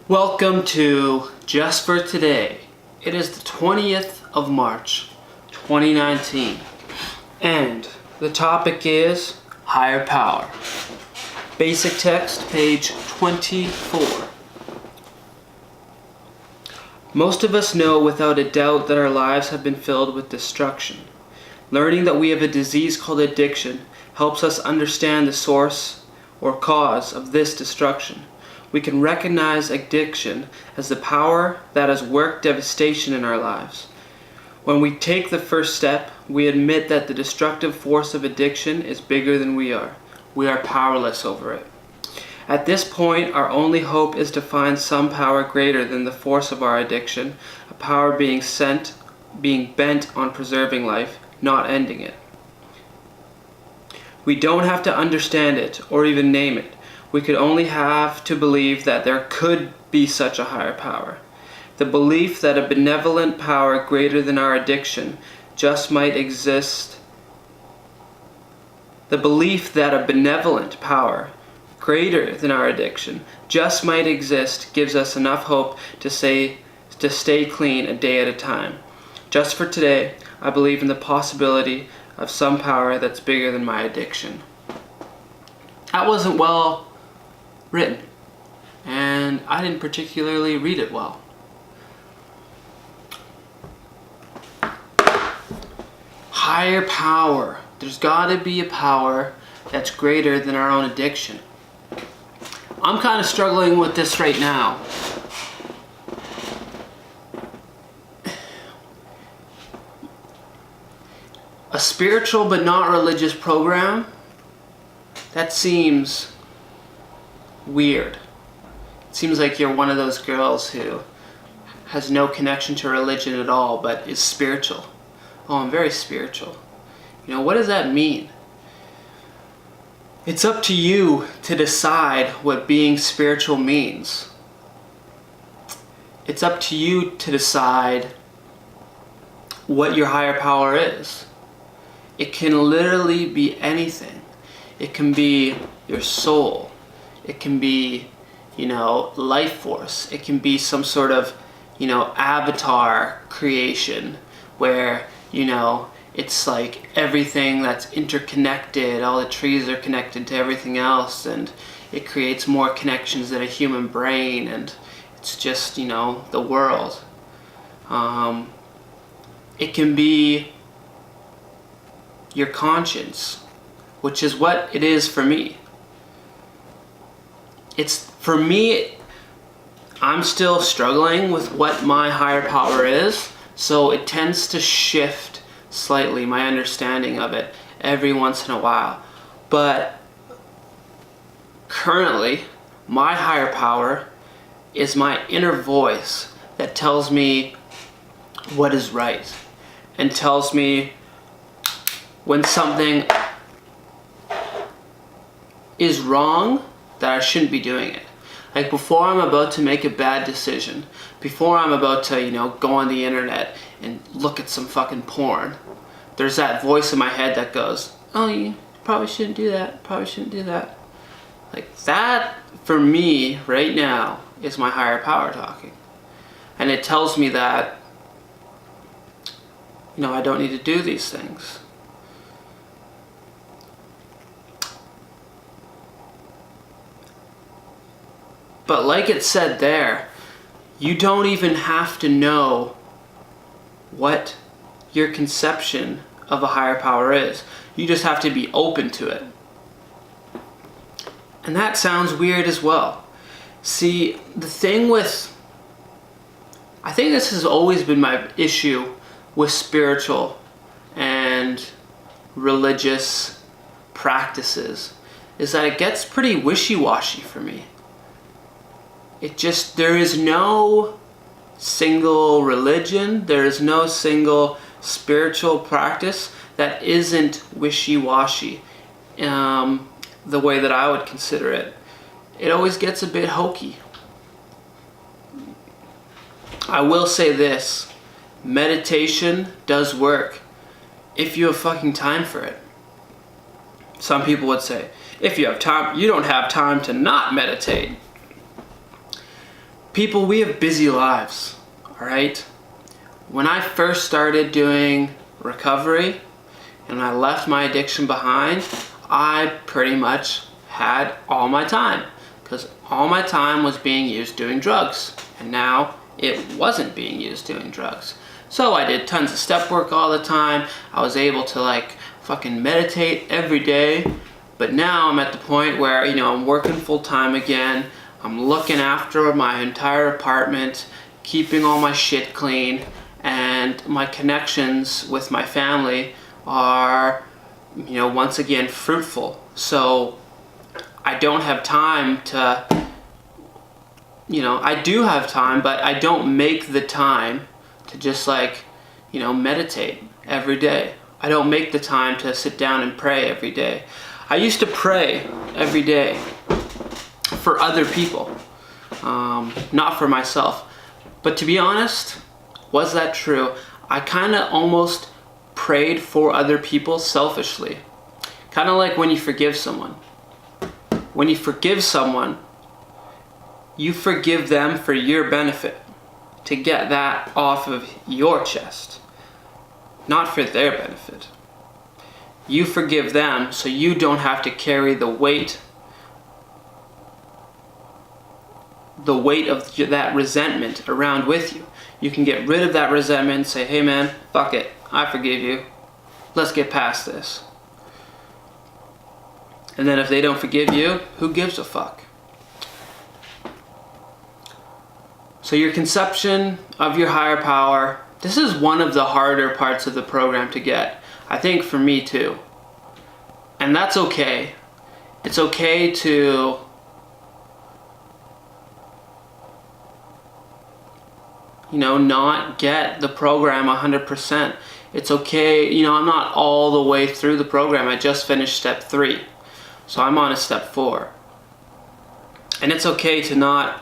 Welcome to Just for Today. It is the 20th of March, 2019, and the topic is higher power. Basic text, page 24. Most of us know without a doubt that our lives have been filled with destruction. Learning that we have a disease called addiction helps us understand the source or cause of this destruction. We can recognize addiction as the power that has worked devastation in our lives. When we take the first step, we admit that the destructive force of addiction is bigger than we are. We are powerless over it. At this point, our only hope is to find some power greater than the force of our addiction, a power being bent on preserving life, not ending it. We don't have to understand it or even name it. We could only have to believe that there could be such a higher power. The belief that a benevolent power greater than our addiction just might exist. The belief that a benevolent power greater than our addiction just might exist gives us enough hope to stay clean a day at a time. Just for today, I believe in the possibility of some power that's bigger than my addiction. That wasn't well written, and I didn't particularly read it well. Higher power. There's got to be a power that's greater than our own addiction. I'm kind of struggling with this right now. A spiritual but not religious program? That seems weird. It seems like you're one of those girls who has no connection to religion at all but is spiritual. Oh, I'm very spiritual. You know, what does that mean? It's up to you to decide what being spiritual means. It's up to you to decide what your higher power is. It can literally be anything. It can be your soul. It can be, life force. It can be some sort of, avatar creation where, it's like everything that's interconnected, all the trees are connected to everything else, and it creates more connections than a human brain, and it's just, the world. It can be your conscience, which is what it is for me. For me, I'm still struggling with what my higher power is, so it tends to shift slightly, my understanding of it, every once in a while. But currently, my higher power is my inner voice that tells me what is right and tells me when something is wrong, that I shouldn't be doing it. Like before I'm about to make a bad decision, before I'm about to, go on the internet and look at some fucking porn, there's that voice in my head that goes, oh, you probably shouldn't do that, probably shouldn't do that. Like that, for me, right now, is my higher power talking. And it tells me that, I don't need to do these things. But like it said there, you don't even have to know what your conception of a higher power is. You just have to be open to it. And that sounds weird as well. See, the thing with, I think this has always been my issue with spiritual and religious practices, is that it gets pretty wishy-washy for me. There is no single religion, there is no single spiritual practice that isn't wishy-washy the way that I would consider it. It always gets a bit hokey. I will say this, meditation does work. if you have fucking time for it. Some people would say, if you have time, you don't have time to not meditate. People, we have busy lives, all right? When I first started doing recovery and I left my addiction behind, I pretty much had all my time because all my time was being used doing drugs, and now it wasn't being used doing drugs. So I did tons of step work all the time. I was able to like fucking meditate every day. But now I'm at the point where, you know, I'm working full time again. I'm looking after my entire apartment, keeping all my shit clean, and my connections with my family are, you know, once again fruitful. So I don't have time to, you know, I do have time, but I don't make the time to just like, you know, meditate every day. I don't make the time to sit down and pray every day. I used to pray every day for other people, not for myself. But to be honest, was that true? I kind of almost prayed for other people selfishly. Kind of like when you forgive someone. When you forgive someone, you forgive them for your benefit, to get that off of your chest, not for their benefit. You forgive them so you don't have to carry the weight of that resentment around with you. You can get rid of that resentment and say, hey man, fuck it, I forgive you. Let's get past this. And then if they don't forgive you, who gives a fuck? So your conception of your higher power, this is one of the harder parts of the program to get. I think for me too. And that's okay. It's okay to not get the program 100%. It's okay, I'm not all the way through the program. I just finished step 3. So I'm on a step 4. And it's okay to not,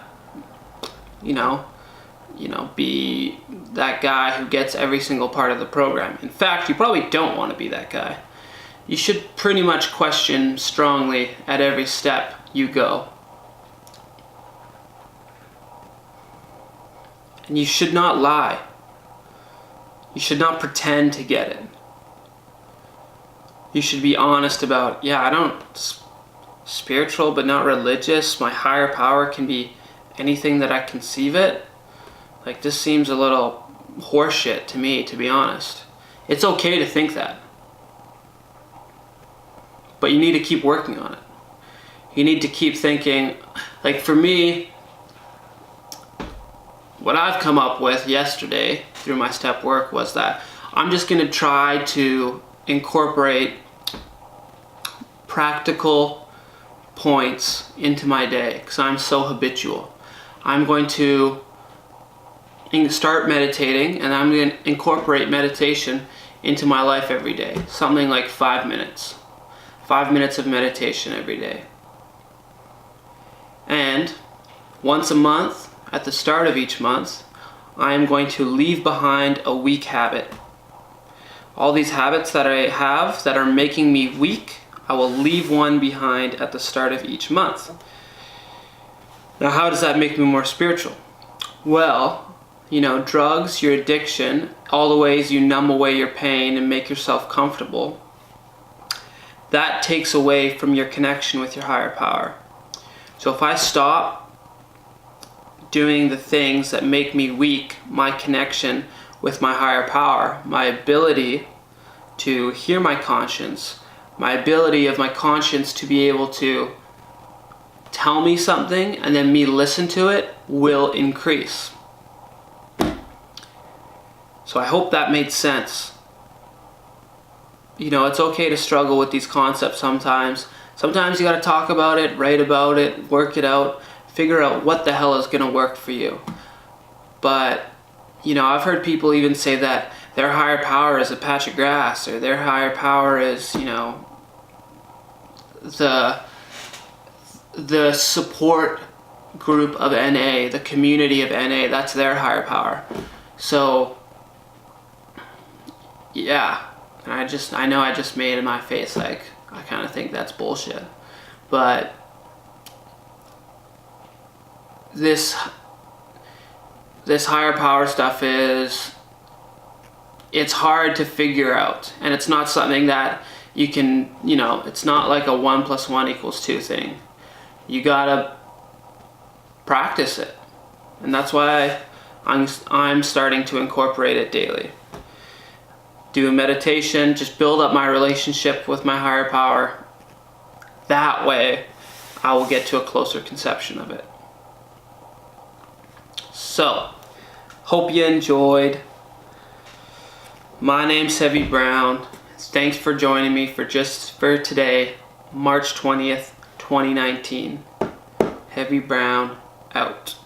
be that guy who gets every single part of the program. In fact, you probably don't want to be that guy. You should pretty much question strongly at every step you go. And you should not lie. You should not pretend to get it. You should be honest about, I don't spiritual but not religious. My higher power can be anything that I conceive it. Like, this seems a little horseshit to me, to be honest. It's okay to think that. But you need to keep working on it. You need to keep thinking, like for me, what I've come up with yesterday through my step work was that I'm just going to try to incorporate practical points into my day because I'm so habitual. I'm going to start meditating, and I'm going to incorporate meditation into my life every day. Something like 5 minutes. 5 minutes of meditation every day. And once a month, at the start of each month, I am going to leave behind a weak habit. All these habits that I have that are making me weak, I will leave one behind at the start of each month. Now, how does that make me more spiritual? Well, drugs, your addiction, all the ways you numb away your pain and make yourself comfortable, that takes away from your connection with your higher power. So if I stop doing the things that make me weak, my connection with my higher power, my ability to hear my conscience, my ability of my conscience to be able to tell me something and then me listen to it will increase. So I hope that made sense. It's okay to struggle with these concepts sometimes. Sometimes you gotta talk about it, write about it, work it out, figure out what the hell is gonna work for you. But, I've heard people even say that their higher power is a patch of grass, or their higher power is, the support group of NA, the community of NA, that's their higher power. So, And I know I just made in my face like, I kind of think that's bullshit. But this higher power stuff it's hard to figure out, and it's not something that you can, it's not like a 1 + 1 = 2 thing. You gotta practice it, and that's why I'm starting to incorporate it daily. Do a meditation, just build up my relationship with my higher power. That way I will get to a closer conception of it. So, hope you enjoyed. My name's Heavy Brown. Thanks for joining me for today, March 20th, 2019. Heavy Brown out.